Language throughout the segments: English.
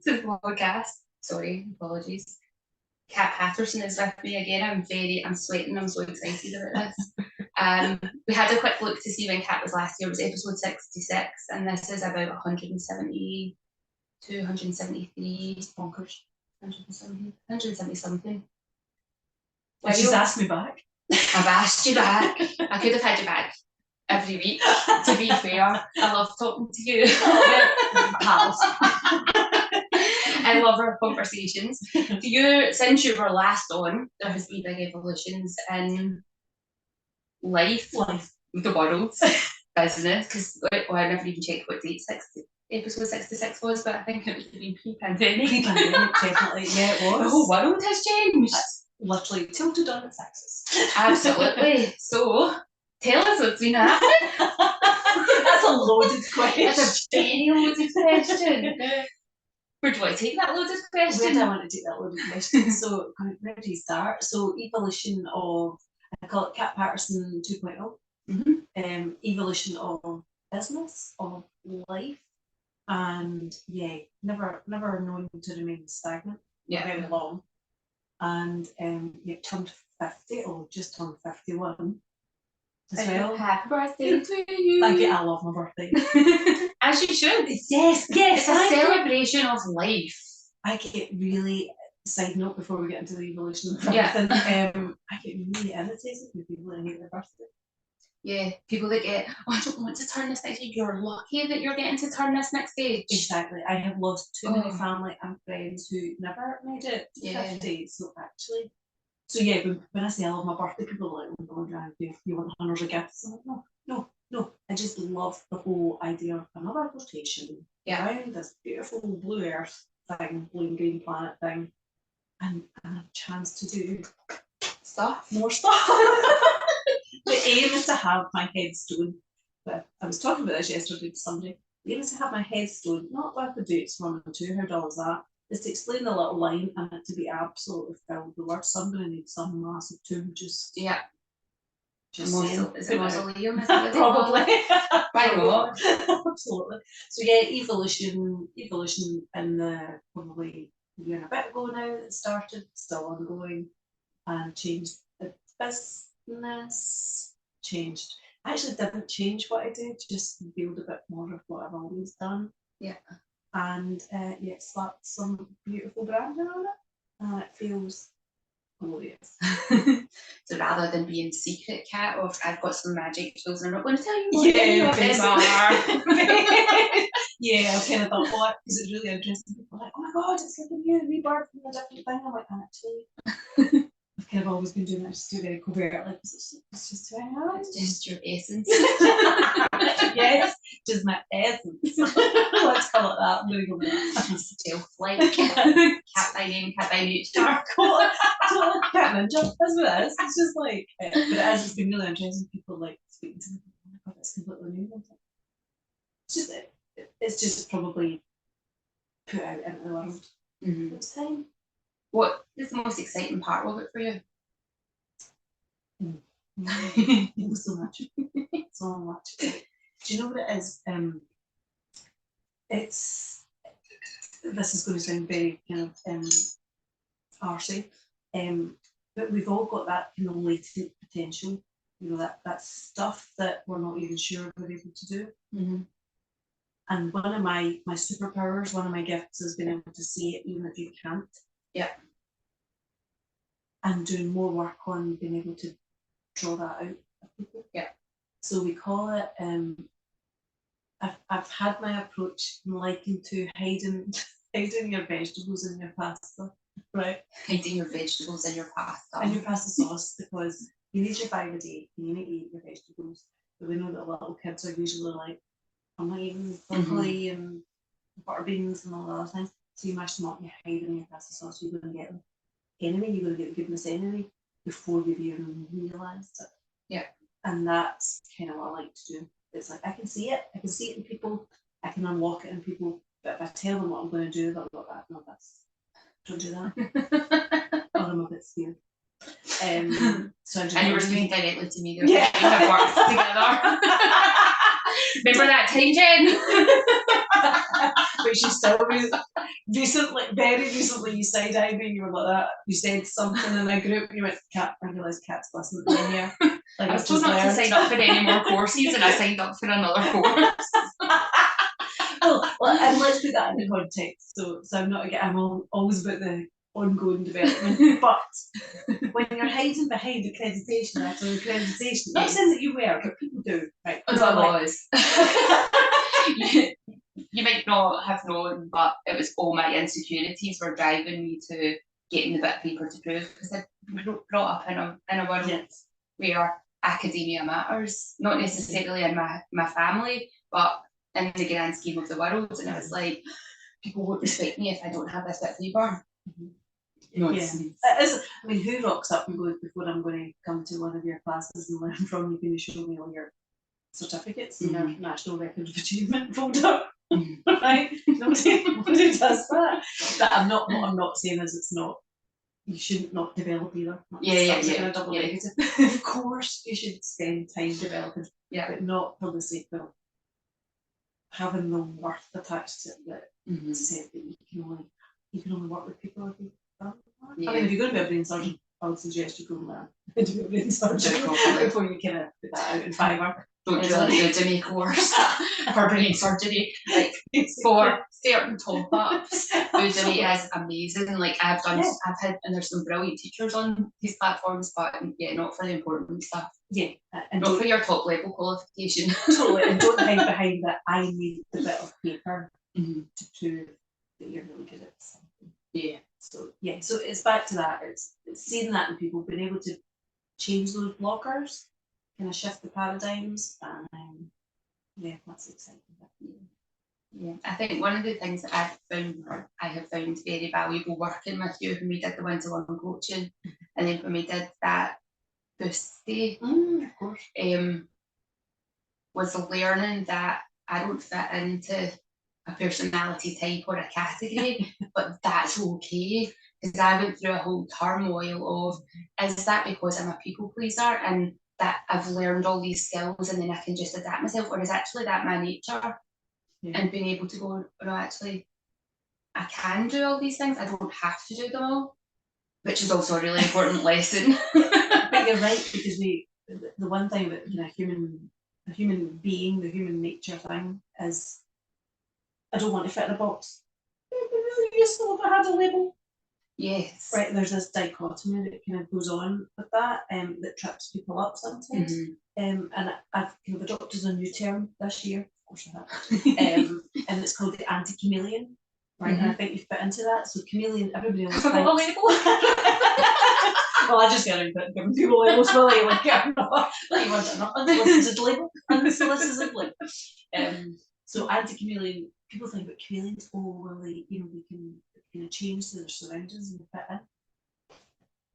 to the podcast. Sorry, apologies. Cat Paterson is with me again. I'm sweating. I'm so excited about this. We had a quick look to see when Cat was last year. It was episode 66, and this is about 170 to 173 bonkers. 170 something. Well, she's asked me back. I've asked you back. I could have had you back every week, to be fair. I love talking to you. Pals. I love our conversations. Since you were last on, there has been big evolutions in life, the world, business, because I never even checked what date episode 66 was, but I think it was pre-pandemic. Pre-pandemic, definitely. Yeah, it was. The whole world has changed. Literally tilted on its axis. Absolutely. So, tell us what's been happening. That's a loaded question. That's a very loaded question. Where do I take that loaded question? Where do I want to take that loaded question? So, where do you start? So, evolution of, I call it Cat Paterson 2.0. Mm-hmm. Evolution of business, of life, and never known to remain stagnant for very long. And you turned 50, or just turned 51 as well. Happy birthday to you. Thank you, I love my birthday. As you should. Yes. It's a celebration of life. I get really, side note before we get into the evolution of everything, I get really irritated with people that hate their birthday. Yeah, people that get, I don't want to turn this next age. You're lucky that you're getting to turn this next age. Exactly. I have lost too many family and friends who never made it to 50. So actually, when I say I love my birthday, people are like, oh my God, you want hundreds of gifts? I'm like, no. I just love the whole idea of another rotation around this beautiful blue earth thing, blue and green planet thing, and a chance to do more stuff. The aim is to have my headstone. But I was talking about this yesterday to somebody. The aim is to have my headstone, not with the dates 1 and 2, how dull is that? Is to explain the little line and it to be absolutely filled with words. So I'm going to need some massive tomb just is it mausoleum? Probably. Why not? Absolutely. So evolution in the probably a year and a bit ago now it started, still ongoing, and changed the business, changed. I actually didn't change what I did, just build a bit more of what I've always done. Yeah. And slapped some beautiful branding on it, and it feels glorious. So rather than being secret, Cat, of I've got some magic tools and I'm not going to tell you what any of them are. Yeah, I kind of thought, what? Because it's really interesting. People are like, oh my God, it's like a new rebirth and a different thing. I'm like, actually, I've kind of always been doing that just very covertly. It's just who I am. It's just your essence. Yes, just my essence. Let's call it that. I'm going to go with that. Stealth-like. Cat by name, cat by nature. Totally cat ninja. That's what it is. It's just like, but it's been really interesting. People like speaking to me. Oh my God, that's completely new. It's just probably put out into the world. Mm-hmm. It's time. What is the most exciting part of it for you? So much. So much. Do you know what it is? This is going to sound very kind of arsey, but we've all got that kind of latent potential, that stuff that we're not even sure we're able to do. Mm-hmm. And one of my superpowers, one of my gifts is being able to see it even if you can't. Yeah. And doing more work on being able to draw that out of people. Yeah. So we call it, I've had my approach likened to hiding your vegetables in your pasta. Right? Hiding your vegetables in your pasta. And your pasta sauce, because you need your 5 a day, you need to eat your vegetables. But we know that little kids are usually like, I'm not eating broccoli and butter beans and all the other things. So you mash them up, you hide them in your pasta sauce, you're going to get the enemy, you're going to get the goodness enemy before you've even realised it. Yeah. And that's kind of what I like to do. It's like, I can see it in people, I can unlock it in people, but if I tell them what I'm going to do, they'll go, don't do that. Or I'm a bit scared. So and you were speaking directly to me. They're worked together. Remember that time, Jen? But she still recently, very recently, you side-eyed me, you were like that. You said something in a group, and you went, Cat, I realised Cat's listening to me here. Like, I was told not to sign up for any more courses, and I signed up for another course. well, and let's put that in the context. So I'm not again. I'm always about the ongoing development. But when you're hiding behind accreditation after accreditation, not saying that you were, but people do, right? Oh, I was. You might not have known, but it was all my insecurities were driving me to getting the bit of paper to prove, because I'd been brought up in a world where academia matters, not necessarily in my family, but in the grand scheme of the world. And it was like, people won't respect me if I don't have this bit of paper. It is. I mean, who rocks up and goes, before I'm going to come to one of your classes and learn from you, can you show me all your certificates in your National Record of Achievement folder? Right? Nobody does that. But I'm not saying is it's not. You shouldn't not develop either. A double negative. Of course, you should spend time developing, but not for the sake of having the worth attached to it. That said that you can only work with people if you've done that. I mean, if you're going to be a brain surgeon, I would suggest you go and learn to be a brain surgeon before you kind of put that out in Fiverr. Don't do a Udemy course for brain surgery. Like, for certain top ups, Udemy is amazing. Like, I've had, and there's some brilliant teachers on these platforms, but not for the important stuff. And not for your top level qualification. Totally, and don't hide behind that. I need the bit of paper to prove that you're really good at something. So it's back to that. It's seeing that in people, being able to change those blockers, kind of shift the paradigms, and that's exciting. I think one of the things that I have found very valuable working with you when we did the one-to-one coaching, and then when we did that boost day, of course, was learning that I don't fit into a personality type or a category, but that's okay. Because I went through a whole turmoil of, is that because I'm a people pleaser and that I've learned all these skills and then I can just adapt myself, or is actually that my nature? And being able to go, no, actually, I can do all these things. I don't have to do them all, which is also a really important lesson. But you're right, because the one thing that a human being, the human nature thing is, I don't want to fit in a box. It'd be really useful if I had a label. Yes. Right, there's this dichotomy that kind of goes on with that, that trips people up sometimes. And I've kind of adopted a new term this year, of course I have, and it's called the anti-chameleon, right? And I think you fit into that. So chameleon, everybody else thinks. A label? Well, I just get around giving people labels, really. Like, I'm not, like, you want an unsolicited label, unsolicited label. So anti-chameleon, people think about chameleons, they can kind of change their surroundings and fit in.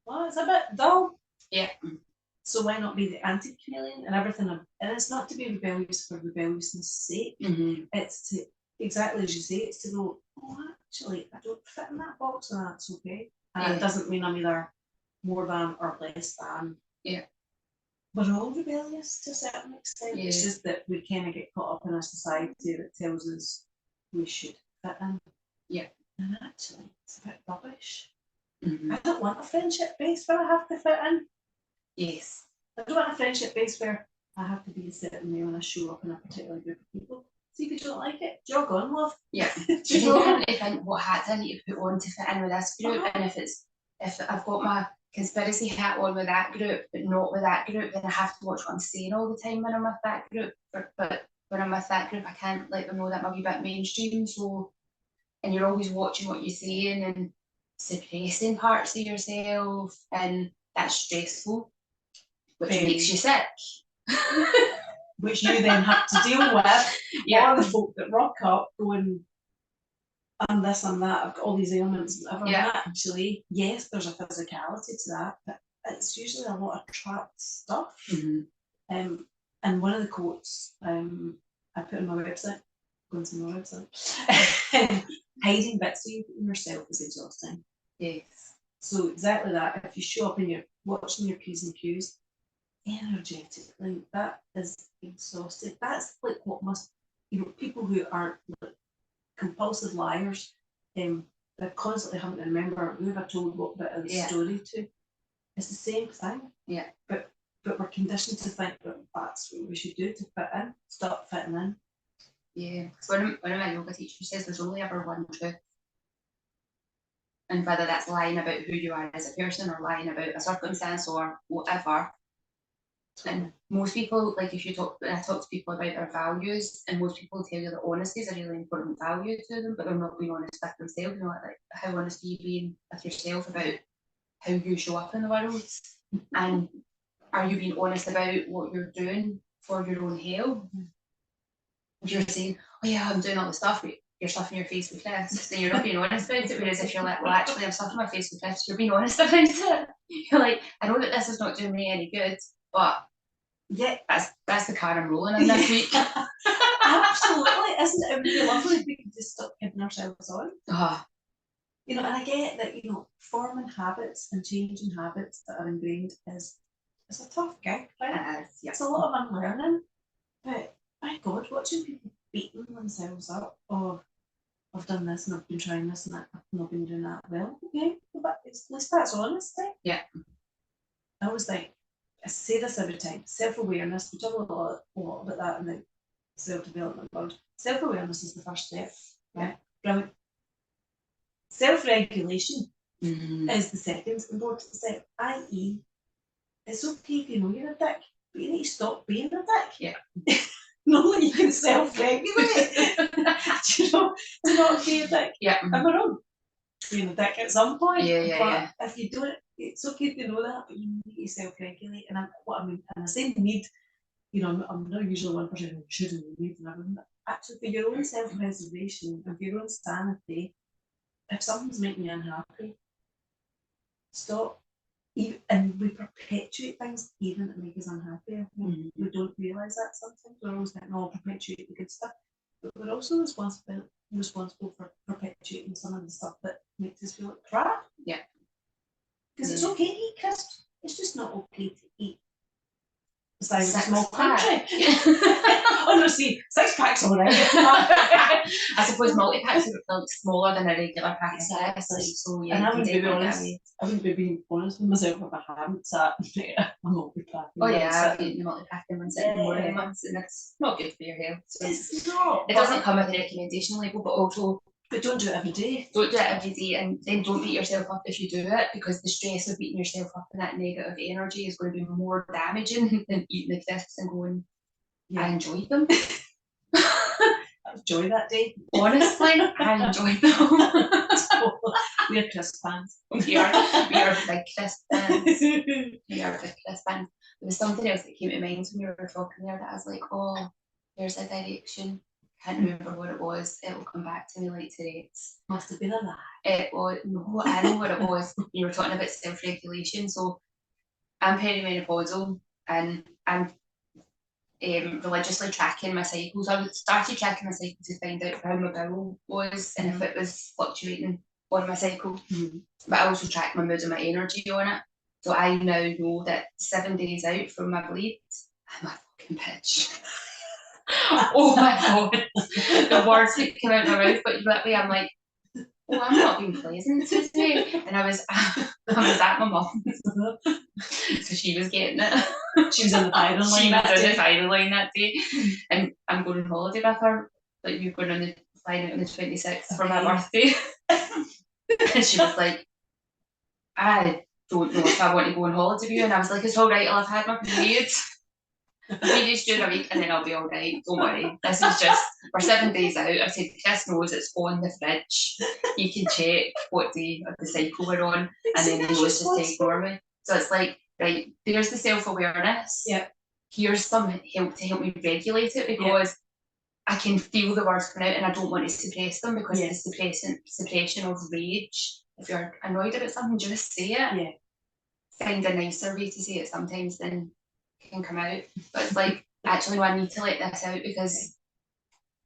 Well, it's a bit dull. Yeah. So why not be the anti-chameleon and everything? And it's not to be rebellious for rebelliousness' sake. It's to, exactly as you say, it's to go, oh, actually, I don't fit in that box, and that's okay. And it doesn't mean I'm either more than or less than. We're all rebellious to a certain extent. It's just that we kind of get caught up in a society that tells us we should fit in. And actually, it's a bit rubbish. I don't want a friendship base where I have to fit in. Yes. I don't want a friendship base where I have to be a certain way when I show up in a particular group of people. See, if you don't like it, jog on, love. Yeah. You don't have to think what hats I need to put on to fit in with this group. And if I've got my conspiracy hat on with that group, but not with that group, then I have to watch what I'm saying all the time when I'm with that group. But when I'm with that group, I can't let them know that I'm a wee bit mainstream. So, and you're always watching what you're saying and suppressing parts of yourself, and that's stressful, which makes you sick. Which you then have to deal with. Or the folk that rock up going, I'm this, I'm that, I've got all these ailments. And actually, yes, there's a physicality to that, but it's usually a lot of trapped stuff. And one of the quotes I put on my website, go into my website, hiding bits of you in yourself is exhausting. Yes. So exactly that. If you show up and you're watching your P's and Q's, energetically, that is exhausted. That's like what must, people who are like compulsive liars, they're constantly having to remember who have I told what bit of the story to. It's the same thing. Yeah. But we're conditioned to think that that's what we should do to fit in, start fitting in. Yeah. So one of my yoga teachers says there's only ever one truth. And whether that's lying about who you are as a person or lying about a circumstance or whatever. And most people, like if you talk, I talk to people about their values, and most people tell you that honesty is a really important value to them, but they're not being honest with themselves. Like how honest are you being with yourself about how you show up in the world? And are you being honest about what you're doing for your own health? If you're saying, oh yeah, I'm doing all this stuff, but you're stuffing your face with crisps, then you're not being honest about it. Whereas if you're like, well, actually, I'm stuffing my face with crisps, you're being honest about it. You're like, I know that this is not doing me any good, but yeah, that's the car I'm rolling in this week. Absolutely, isn't it really lovely if we could just stop kidding ourselves on? And I get that, forming habits and changing habits that are ingrained is a tough gig, right? It's a lot of unlearning. But my God, watching people beating themselves up, I've done this and I've been trying this and I've not been doing that well. Okay, but at least that's honesty. Yeah. I was like, I say this every time, self-awareness, we talk a lot about that in the self-development world. Self-awareness is the first step. Yeah. Brilliant. Self-regulation is the second important step, i.e. it's okay if you know you're a dick, but you need to stop being a dick. Yeah. No, you can self-regulate. To not be a dick. Yeah. Am I wrong? Being a dick at some point. Yeah. If you don't, it's okay to know that, but you need to self-regulate. And and I say need, I'm not usually one person who shouldn't need and everything, but actually for your own self-preservation and for your own sanity, if something's making you unhappy, stop. And we perpetuate things even to make us unhappy. We don't realise that sometimes. We're always thinking, I'll perpetuate the good stuff. But we're also responsible for perpetuating some of the stuff that makes us feel like crap. Yeah. Because it's okay to eat crisps. It's just not okay to eat the size of a small country. Oh no, see, 6 packs are alright. I suppose multi-packs are smaller than a regular pack of crisps. So yeah, and I wouldn't be being honest with myself if I hadn't sat a multi-pack. Oh yeah, I've eaten a multi-pack in one sitting more than once, and it's not good for your health. So it's not. It doesn't come with a recommendation label, but also don't do it every day. Don't do it every day, and then don't beat yourself up if you do it, because the stress of beating yourself up and that negative energy is going to be more damaging than eating the crisps and going, I enjoyed them. I enjoy that day. Honestly, I enjoyed them. We're crisp fans. We are big crisp fans. We are big crisp fans. There was something else that came to mind when you were talking there that I was like, oh, there's a direction. Can't remember what it was. It'll come back to me like Tourette's. Must have been a lie. It was, no, I know what it was. You were talking about self-regulation. So I'm perimenopausal and I'm religiously tracking my cycles. I started tracking my cycle to find out how my bowel was and if it was fluctuating on my cycle. But I also track my mood and my energy on it. So I now know that 7 days out from my bleed, I'm a fucking bitch. Oh my God. The words that came out of my mouth, but that way I'm like, oh, I'm not being pleasant today. And I was at my mum's. So she was getting it. She was in the firing line. She was in the firing line that day. And I'm going on holiday with her. Like, we're going on the flying out on the 26th for my birthday. And she was like, I don't know if I want to go on holiday with you. And I was like, it's all right, I'll have had my period. We just do a week and then I'll be all right. Don't worry. This is just, we're 7 days out. I said, Chris knows it's on the fridge. You can check what day of the cycle we're on, and then he knows just to ignore me. So it's like, right, there's the self-awareness. Yeah. Here's some help to help me regulate it, because I can feel the words coming out and I don't want to suppress them, because the suppression of rage. If you're annoyed about something, just say it. Yeah. Find a nicer way to say it sometimes than can come out. But it's like, actually, no, I need to let this out because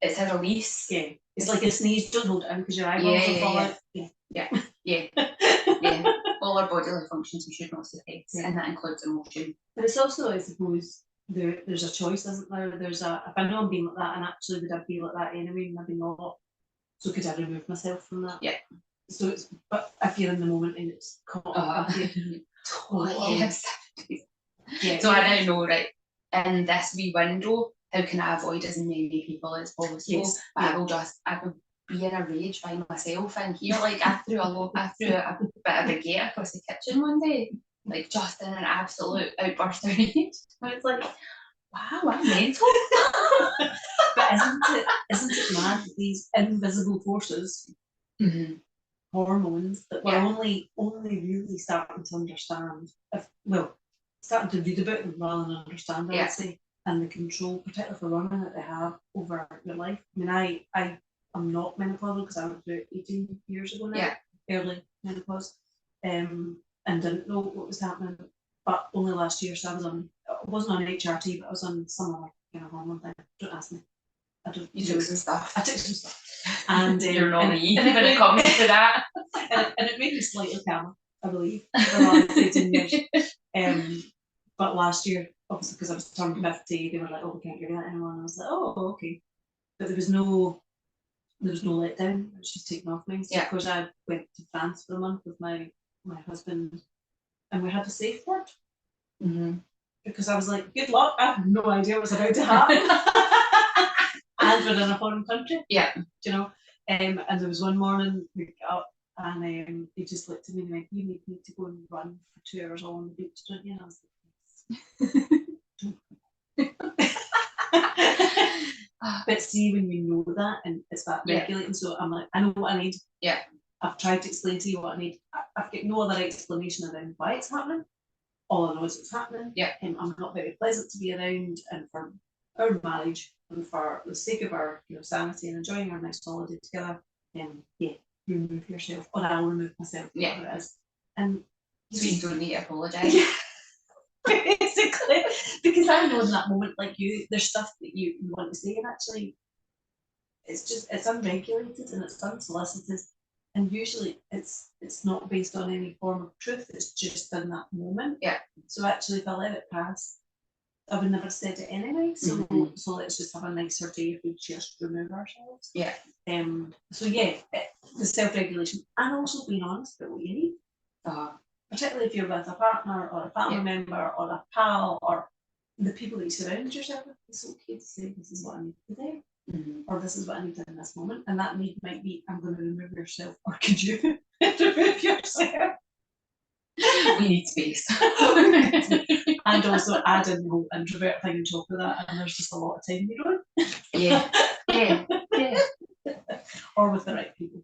it's a release. Yeah. It's like a sneeze, don't hold it in because your eyeballs will fall out. Yeah. All our bodily functions we should not suppress, and that includes emotion. But it's also, I suppose, there's a choice, isn't there? There's a, if I know I'm being like that, and actually would I be like that anyway, maybe not. So could I remove myself from that? Yeah. So it's, but if you're in the moment and it's caught up with you, totally. Yes. Yeah. So I now know, right, in this wee window, how can I avoid as many people as possible? Yes. But I will be in a rage by myself in here. Like I threw a bit of baguette across the kitchen one day, like just in an absolute outburst of rage. I was like, wow, I'm mental. But isn't it mad that these invisible forces, hormones that we're only really starting to understand, starting to read about them rather than understand, I would say, and the control, particularly for women, that they have over your life. I mean, I'm not menopausal because I went through it 18 years ago now, early menopause, and didn't know what was happening. But only last year, so I wasn't on HRT, but I was on some other kind of hormone thing. Don't ask me. You took some stuff. I took some stuff. And you're not me when it comes to that. and it made me slightly calmer, I believe, for the last 18 years. But last year, obviously because I was turning 50, they were like, oh, we can't give you that anymore. And I was like, oh, okay. But there was no letdown. It was just taken off me. So of course I went to France for a month with my husband, and we had a safe word. Because I was like, good luck, I have no idea what's about to happen. And we're in a foreign country. Yeah. Do you know? And there was one morning we got up and he just looked at me and went, you need me to go and run for 2 hours all on the beach, don't you? And I was like, yes. But see, when you know that and it's that regulating, so I'm like, I know what I need. Yeah. I've tried to explain to you what I need. I've got no other explanation around why it's happening. All I know is it's happening. Yeah. I'm not very pleasant to be around, and for our marriage and for the sake of our sanity and enjoying our next holiday together, remove yourself, or I'll remove myself, whatever it is. And so you don't need to apologise. Basically, because I know in that moment, like you, there's stuff that you want to say, and actually it's unregulated and it's unsolicited, and usually it's not based on any form of truth, it's just in that moment. Yeah. So actually, if I let it pass, I would never have said it anyway. So so let's just have a nicer day if we just remove ourselves. Yeah. So the self-regulation, and also being honest about what you need. Particularly if you're with a partner or a family member or a pal or the people that you surround yourself with, it's okay to say, this is what I need today, or this is what I need in this moment. And that need might be, I'm going to remove yourself, or could you remove yourself? We need space. And also add in the whole introvert thing on top of that, and there's just a lot of time you know. Yeah. Or with the right people.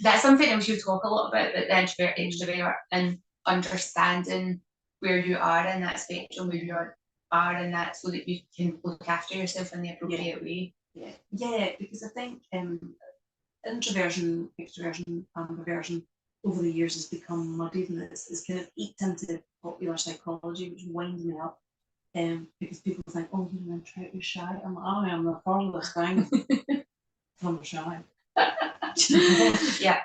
That's something else you talk a lot about the introvert, extrovert, and understanding where you are in that spectrum, where you are in that, so that you can look after yourself in the appropriate way. Yeah, because I think introversion, extroversion, and aversion over the years has become muddied, and it's kind of eked into popular psychology, which winds me up. Because people think, oh, you're shy. I'm like, oh, I'm the farthest thing. I'm shy. Yeah.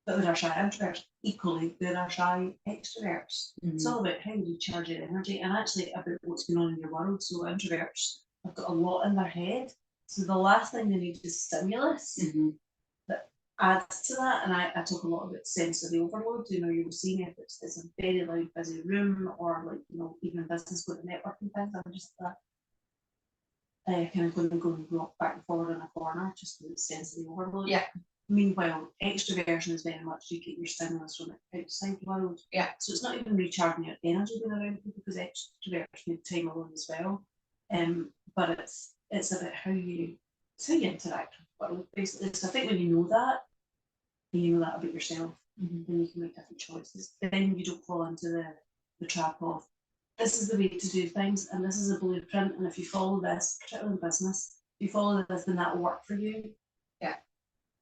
But there are shy introverts. Equally, there are shy extroverts. It's all about how you charge your energy, and actually about what's going on in your world. So introverts have got a lot in their head. So the last thing they need is stimulus that adds to that. And I talk a lot about sensory overload. You will see me if it's a very loud, busy room, or like, even in business with the networking things, I'm just that. Kind of going to go and rock back and forward in a corner, just with sensory overload. Yeah. Meanwhile, extroversion is very much you get your stimulus from the outside world. Yeah. So it's not even recharging your energy being around people, because extroverts need time alone as well. But it's about how you interact with the world, basically. So I think when you know that, and you know that about yourself, then you can make different choices. Then you don't fall into the trap of, this is the way to do things, and this is a blueprint, and if you follow this, particularly in business, if you follow this, then that will work for you. Yeah.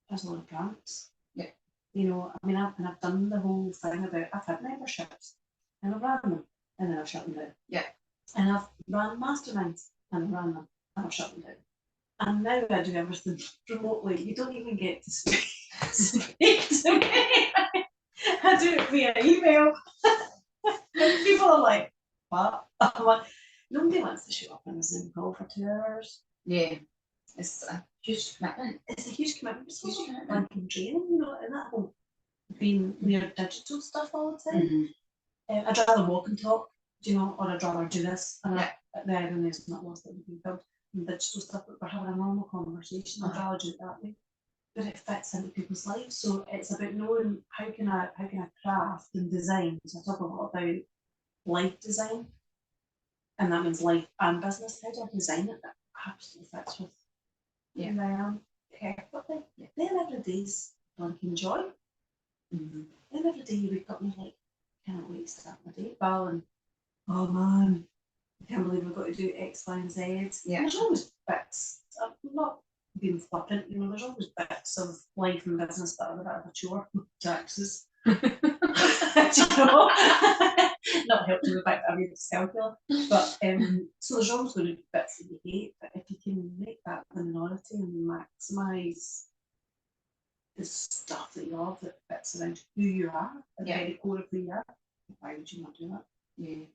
There's a lot of grants. Yeah. I've done the whole thing about, I've had memberships, and I've ran them, and then I've shut them down. Yeah. And I've ran masterminds, and I've ran them, and I've shut them down. And now I do everything remotely. You don't even get to speak. speak to me. I do it via email. And people are like, what? I'm like, nobody wants to show up on a Zoom call for 2 hours. Yeah. It's a huge commitment. It's a huge commitment. It's Huge also commitment. like in training, you know, and that whole being near digital stuff all the time. I'd rather walk and talk, you know, or I'd rather do this. And the irony is not lost that we've been built in digital stuff, but we're having a normal conversation. I'd rather do it that way. But it fits into people's lives. So it's about knowing how can I craft and design. So I talk a lot about life design. And that means life and business. How do I design it that absolutely fits with who I am perfectly? Then every day's like enjoy. Then every day you wake up and you're like, can't wait to start my day. Well, and oh man, I can't believe we've got to do X, Y, and Z. Yeah. And there's always bits. I'm not being flippant, you know, there's always bits of life and business that are a bit of a chore. Taxes. You know? Not helped with the fact that I'm able to calculate. But so there's always going to be bits that you hate, but if you can make that the minority and maximise the stuff that you love that fits around who you are, at the very core of who you are, why would you not do that? Yeah.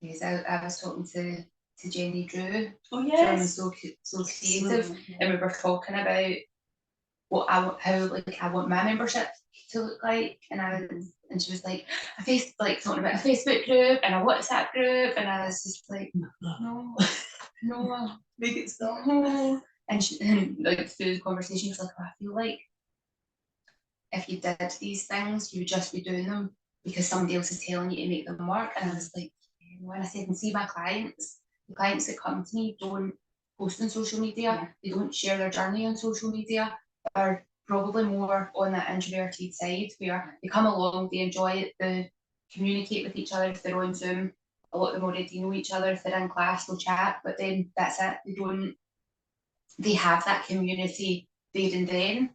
Yes, I was talking to Jenny Drew. Oh yes. From So Creative, and we were talking about what I want my membership to look like, and she was like, talking about a Facebook group and a WhatsApp group, and I was just like, no, make it stop. No. And like through the conversation, she was like, I feel like if you did these things, you would just be doing them because somebody else is telling you to make them work. And I was like, when I said, and see my clients, the clients that come to me don't post on social media, they don't share their journey on social media, they're probably more on that introverted side where they come along, they enjoy it, they communicate with each other if they're on Zoom. A lot of them already know each other. If they're in class, they'll chat, but then that's it. They have that community there and then,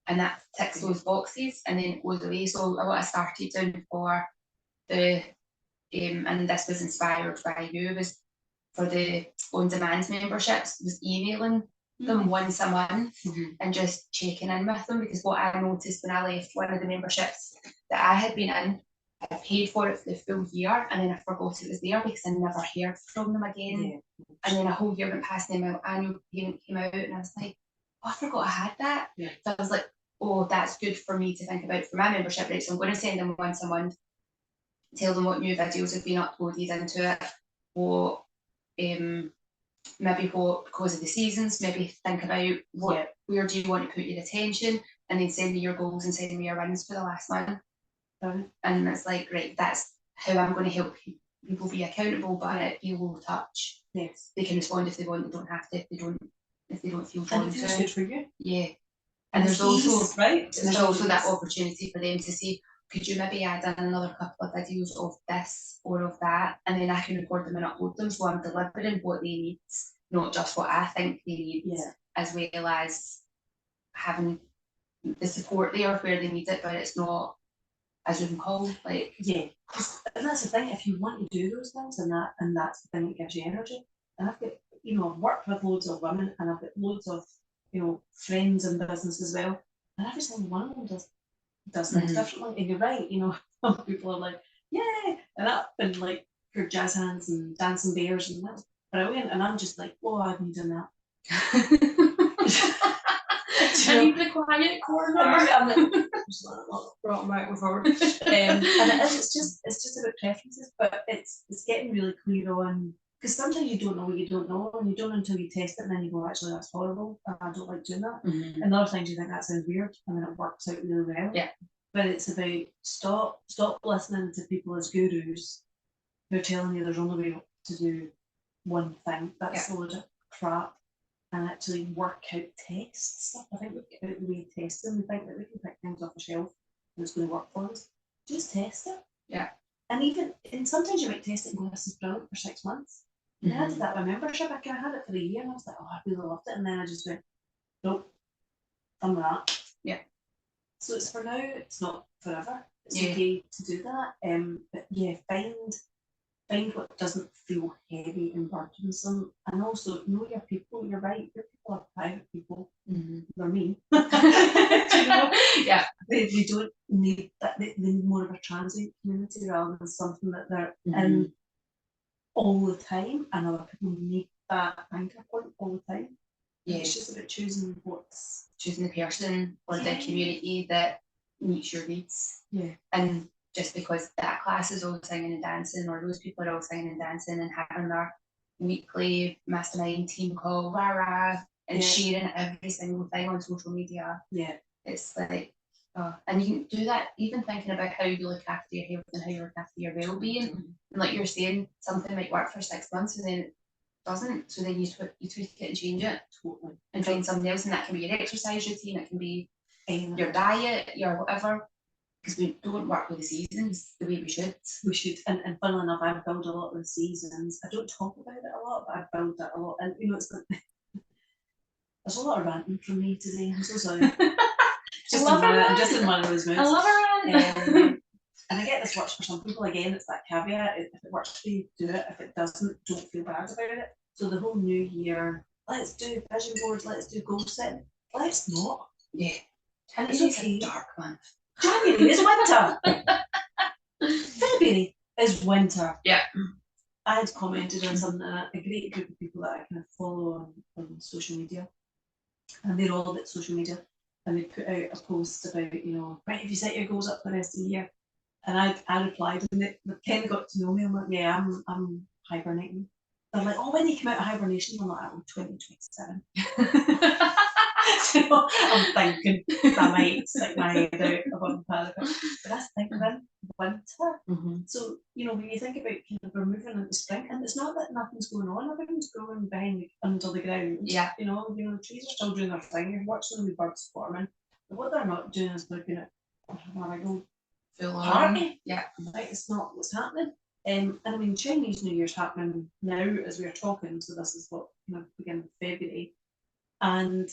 and that ticks those boxes, and then it goes away. So what I started doing for the, and this was inspired by you, was for the on-demand memberships, was emailing them once a month and just checking in with them, because what I noticed when I left one of the memberships that I had been in, I paid for it for the full year and then I forgot it was there because I never heard from them again. And then a whole year went past and my annual payment came out and I was like, oh, I forgot I had that. So I was like, oh, that's good for me to think about for my membership, right? So I'm going to send them once a month, tell them what new videos have been uploaded into it, what maybe what, because of the seasons, maybe think about where do you want to put your attention, and then send me your goals and send me your wins for the last month. And it's like, right, that's how I'm going to help people be accountable, but it be low touch. Yes. They can respond if they want, they don't have to if they don't feel drawn to it. Good for you. Yeah. And there's also there's also that opportunity for them to say, could you maybe add in another couple of videos of this or of that, and then I can record them and upload them, so I'm delivering what they need, not just what I think they need, as well as having the support there where they need it, but it's not a Zoom call. Like, and that's the thing, if you want to do those things, and that's the thing that gives you energy. And I've got, I've worked with loads of women, and I've got loads of, friends in business as well, and every single one of them does things differently. And you're right, some people are like, yay, and I've been like for jazz hands and dancing bears, and that's brilliant, and I'm just like, oh, I've been doing that. I need the quiet corner. I'm like, brought them out before. And it's just about preferences, but it's getting really clear on, because sometimes you don't know what you don't know, and you don't know until you test it, and then you go, actually, that's horrible, I don't like doing that. And other things you think that sounds weird, and then it works out really well. Yeah. But it's about stop listening to people as gurus who are telling you there's only way to do one thing. That's a load of crap. And actually work out, test stuff. I think we get out the way of testing. We think that we can pick things off the shelf and it's going to work for us. Just test it. Yeah. And sometimes you might test it and go, this is brilliant for 6 months. And I did that with membership. I had it for a year and I was like, oh, I really loved it. And then I just went, nope, done that. Yeah. So it's for now, it's not forever. It's okay to do that. But yeah, find what doesn't feel heavy and burdensome, and also know your people. You're right, your people are private people. They're me. Yeah. They don't need that. They need more of a transient community rather than something that they're in all the time, and other people need that anchor point all the time. Yeah. It's just about choosing the person or the community that meets your needs. Yeah. And just because that class is all singing and dancing, or those people are all singing and dancing and having their weekly mastermind team call, rah, and sharing every single thing on social media. Yeah. It's like, and you can do that even thinking about how you look after your health and how you look after your well-being. And like you're saying, something might work for 6 months and then it doesn't. So then you tweak it and change it. Totally. And find something else, and that can be your exercise routine, it can be your diet, your whatever. Because we don't work with the seasons the way we should. We should. And funnily enough, I build a lot of the seasons. I don't talk about it a lot, but I build it a lot. And you know, it's like there's a lot of ranting from me today. I'm so sorry. I'm just in one of those moods. I love her. And I get this works for some people. Again, it's that caveat. If it works for you, do it. If it doesn't, don't feel bad about it. So the whole new year, let's do vision boards, let's do goal setting. Let's not. Yeah. And it's okay. A dark month. January is winter. February is winter. Yeah. I had commented on something, a great group of people that I kind of follow on social media. And they're all about social media. And they put out a post about, right, if you set your goals up for the rest of the year. And I replied, and they kind of got to know me. I'm like, yeah, I'm hibernating. They're like, oh, when do you come out of hibernation? I'm like, I'm 2027. So I'm thinking I might stick my head out above the parapet. But that's thinking winter. So, when you think about we're moving into spring, and it's not that nothing's going on, everything's growing behind under the ground. Yeah. The trees are still doing their thing, you're watching the birds forming. But what they're not doing is looking at full party. Yeah. Right, it's not what's happening. And I mean, Chinese New Year's happening now as we're talking, so this is what beginning of February. And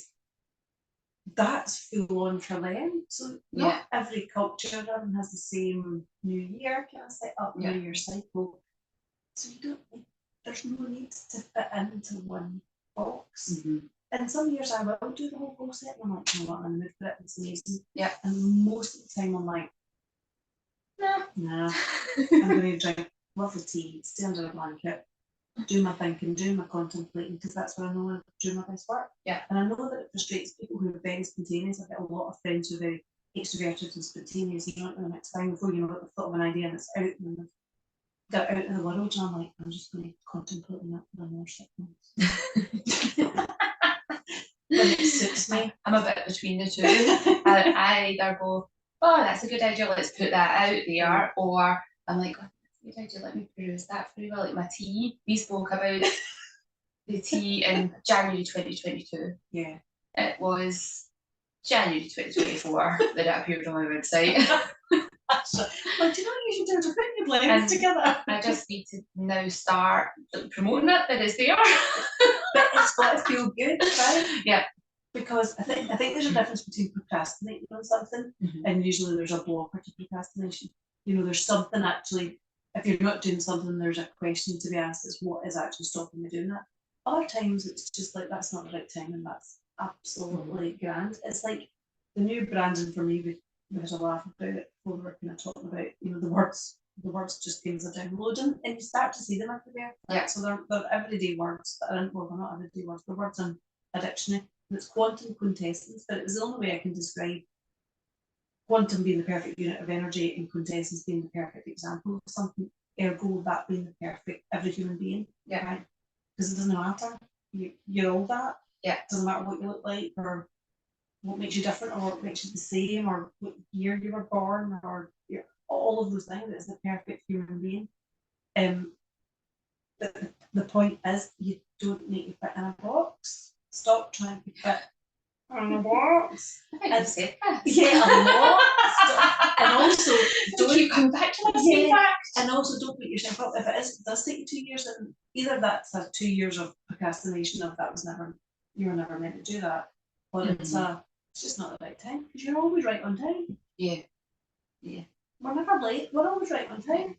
that's full on for them. So not every culture has the same New Year kind of set up, New Year cycle. So there's no need to fit into one box. And some years I will do the whole goal set, and I'm like, you know what, I'm in the mood for it, it's amazing. Yeah. And most of the time I'm like, nah. I'm going to drink lovely tea, stay under a blanket, do my thinking, do my contemplating, because that's where I know I do my best work. Yeah. And I know that it frustrates people who are very spontaneous. I've got a lot of friends who are very extroverted and spontaneous. You know, the next time before they've thought of an idea and it's out and they've got out in the world, and I'm like, I'm just going to contemplate on that for another 6 months. When it suits me. I'm a bit between the two. I either go, oh, that's a good idea, let's put that out there, or I'm like, oh, that's a good idea, let me peruse that through. Like my tea, we spoke about the tea in January 2022. Yeah. It was January 2024 that it appeared on my website. Well, do you know what you should do to put your blends together? I just need to now start promoting it, that is there. But it's got to feel good, right? Yeah. Because I think there's a difference between procrastinating on something and usually there's a blocker to procrastination. There's something actually, if you're not doing something, there's a question to be asked is what is actually stopping me doing that. Other times it's just like that's not the right time and that's absolutely grand. It's like the new branding for me, we had a laugh about it before we were kind of talking about, the words just things are downloading and you start to see them everywhere. Yeah. So they're everyday words that aren't, well, they're not everyday words, they're words in a dictionary. And it's quantum quintessence, but it was the only way I can describe quantum being the perfect unit of energy and quintessence being the perfect example of something, ergo that being the perfect every human being. Yeah. Right? Because it doesn't matter. You're all that. Yeah. It doesn't matter what you look like or what makes you different or what makes you the same or what year you were born or all of those things. It's the perfect human being. But the point is you don't need to fit in a box. Stop trying to fit in a box. I think you said that. Yeah, a lot. And also don't keep coming back to this feedback. And also don't beat yourself up. If it does take you 2 years, then either that's 2 years of procrastination of you were never meant to do that. But it's just not the right time because you're always right on time. Yeah. Yeah. We're never late, we're always right on time.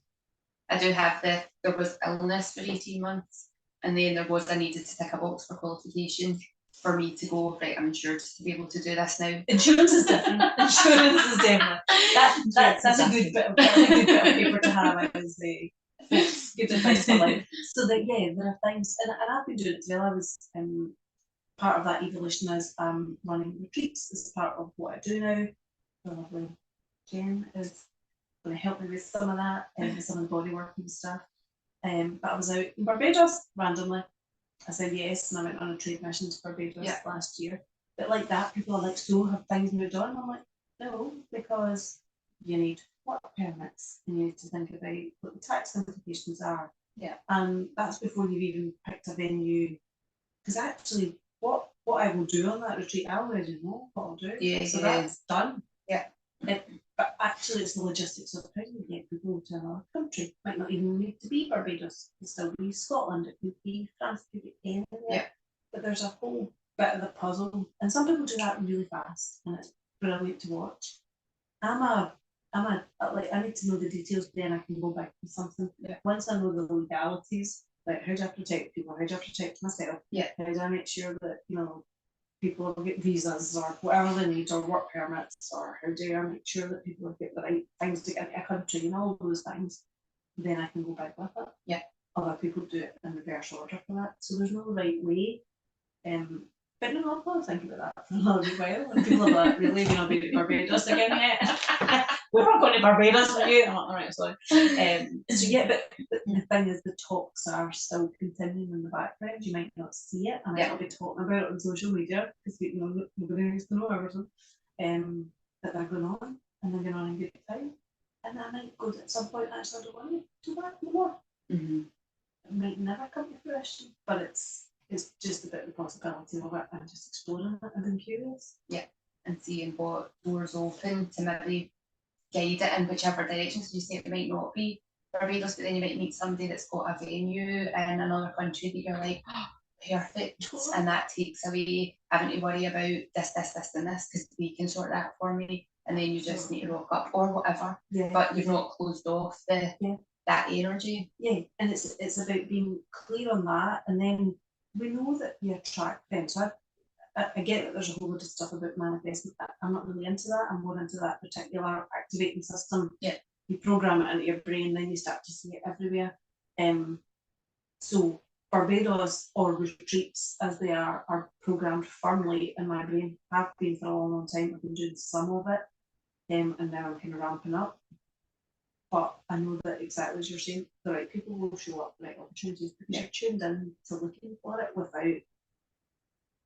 I do have there was illness for 18 months and then there was I needed to tick a box for qualification for me to go, right, I'm insured to be able to do this now. Insurance is different. Insurance is different. That's a good bit of paper to have as the good advice for life. So that there are things, and I've been doing it as well. I was part of that evolution is running retreats. This is part of what I do now. The lovely Jen is going to help me with some of that and with some of the body work and stuff. But I was out in Barbados randomly. I said yes, and I went on a trade mission to Barbados last year. But like that, people are like, so have things moved on? I'm like, no, because you need work permits, and you need to think about what the tax implications are. Yeah. And that's before you've even picked a venue. Because actually, what I will do on that retreat, I already know what I'll do. Yeah, so that's done. Yeah. But actually, it's the logistics of how you get people to another country. It might not even need to be Barbados. It could still be Scotland. It could be France. It could be anywhere. Yeah. But there's a whole bit of the puzzle, and some people do that really fast, and it's brilliant to watch. I need to know the details, then I can go back to something. Yeah. Once I know the legalities, like how do I protect people? How do I protect myself? Yeah. How do I make sure that people get visas or whatever they need, or work permits, or how do I make sure that people get the right things to get into a country, and all those things, then I can go back with it. Yeah. Other people do it in reverse order for that. So there's no right way. But no, I'll probably think about that for a little while. And people are like, really, you're not going to Barbados again yet? We're not going to Barbados with you. I'm not all right, sorry. So yeah, but the thing is, the talks are still continuing in the background. You might not see it, and I'll be talking about it on social media because nobody needs to know everything. But they're going on, and they're going on in good time. And I might go at some point, actually, I don't want to do that anymore. Mm-hmm. It might never come to fruition, but it's just about the possibility of it and just exploring it and being curious. Yeah, and seeing what doors open to maybe guide it in whichever direction. So you say it might not be Barbados, but then you might meet somebody that's got a venue in another country that you're like, oh, perfect. And that takes away having to worry about this, and this, because we can sort that for me. And then you just need to rock up or whatever. Yeah. But you've not closed off that energy. Yeah, and it's about being clear on that, and then we know that we attract them. So I get that there's a whole lot of stuff about manifesting. I'm not really into that. I'm more into that particular activating system. Yeah. You program it into your brain, then you start to see it everywhere. So Barbados or retreats, as they are programmed firmly in my brain. Have been for a long, long time. I've been doing some of it, and now I'm kind of ramping up. But I know that exactly as you're saying, the right people will show up, the right opportunities, because you're tuned in to looking for it without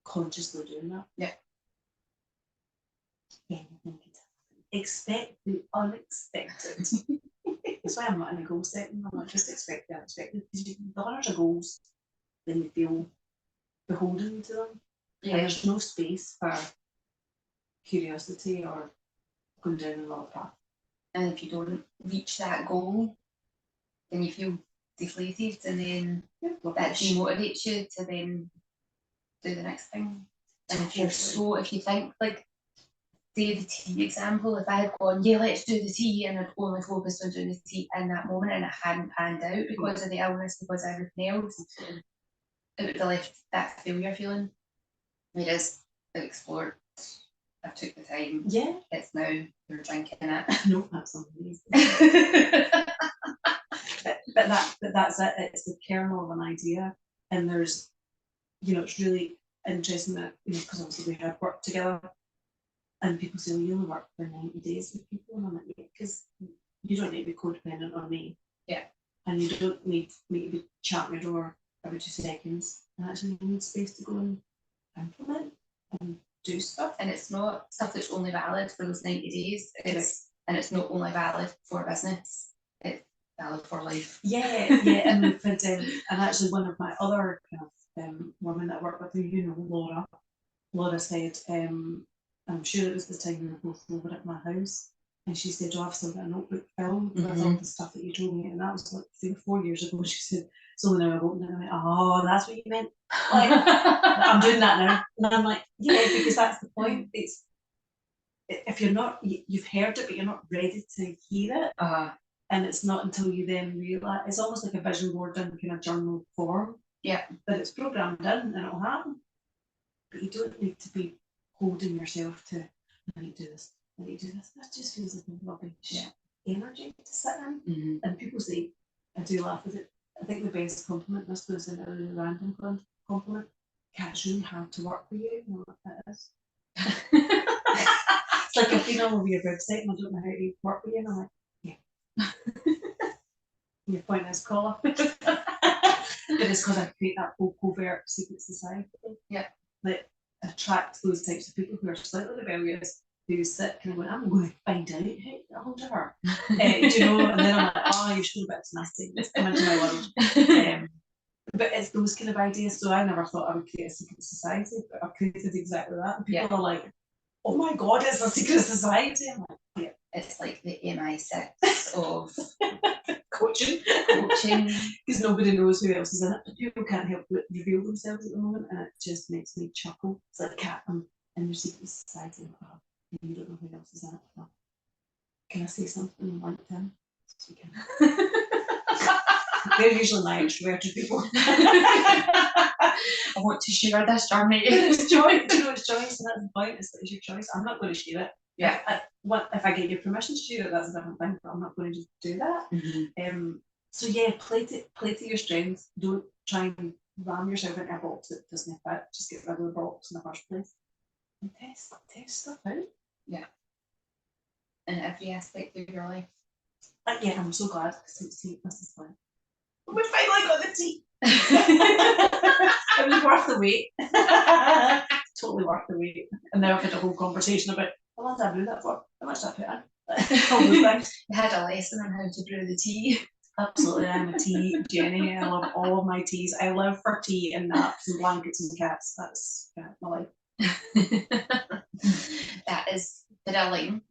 consciously doing that. Yeah. Anything could happen. Expect the unexpected. That's why I'm not in a goal setting. I'm not just expect the unexpected. Because the larger goals, then you feel beholden to them. Yeah. And there's no space for curiosity or going down another path. And if you don't reach that goal, then you feel deflated, and then that demotivates you to then do the next thing. And if you think, like, say the tea example, if I had gone, let's do the tea, and I'd only focused on doing the tea in that moment, and it hadn't panned out because of the illness, because of everything else, it would have left that failure feeling. Whereas I've explored, I've took the time. Yeah. It's now you're drinking it. No, that's amazing. but that's it. It's the kernel of an idea, and there's, it's really interesting that because obviously we had worked together, and people say, well, you only work for 90 days with people, and I'm like, yeah, because you don't need to be codependent on me. Yeah. And you don't need me to be chatting your door every 2 seconds. And actually, you need space to go and implement and do stuff. And it's not stuff that's only valid for those 90 days. And it's not only valid for business. It's valid for life. Yeah. And we've had, and actually one of my other kind of women that I work with, Laura said, I'm sure it was the time we were both over at my house, and she said, I've still got a notebook filled with all the stuff that you told me, and that was like 3 or 4 years ago. She said, so now I've opened it, and I went, oh, that's what you meant. Like, I'm doing that now. And I'm like, yeah, because that's the point. It's, if you're not, you've heard it, but you're not ready to hear it. And it's not until you then realise, it's almost like a vision board in kind of journal form. Yeah. But it's programmed in, and it'll happen. but you don't need to be holding yourself to, I need to do this, I need to do this. That just feels like a rubbish energy to sit in. And people say, I do laugh at it. I think the best compliment, this goes into a really random compliment, it's really hard to work for you. You know what that is? It's like I've been all over your website and I don't know how to work with you. And I'm like, yeah. Your point is collar. But it's because I create that whole covert secret society that attracts those types of people who are slightly rebellious, who sit kind of going, I'm going to find out how to get a hold of her. Do you know? And then I'm like, oh, you're still a bit nasty. Let's come into my world. But it's those kind of ideas. So I never thought I would create a secret society, but I've created exactly that. And people are like, oh my God, it's a secret society. I'm like, yeah. It's like the MI6 of coaching. Because nobody knows who else is in it. But people can't help but reveal themselves at the moment, and it just makes me chuckle. It's like, Cat, I'm in your secret society. And you don't know who else is in it. Well, can I say something on LinkedIn? So you can. They're usually my extroverted people. I want to share this journey. It's choice. You know, it's choice, and that's the point. It's your choice. I'm not going to share it. Yeah. If I get your permission to share it, that's a different thing. But I'm not going to just do that. So yeah, play to your strengths. Don't try and ram yourself into a box that doesn't fit. Just get rid of the box in the first place. And test stuff out. Yeah. In every aspect of your life. Yeah, I'm so glad. This is fun. We finally got the tea. It was worth the wait. Totally worth the wait. And now I've had a whole conversation about how long did I brew that for? How much did I put in? All those things. We had a lesson on how to brew the tea. Absolutely, I'm a tea Jenny. I love all of my teas. I live for tea and naps and blankets and cats. That's my life. That is thrilling.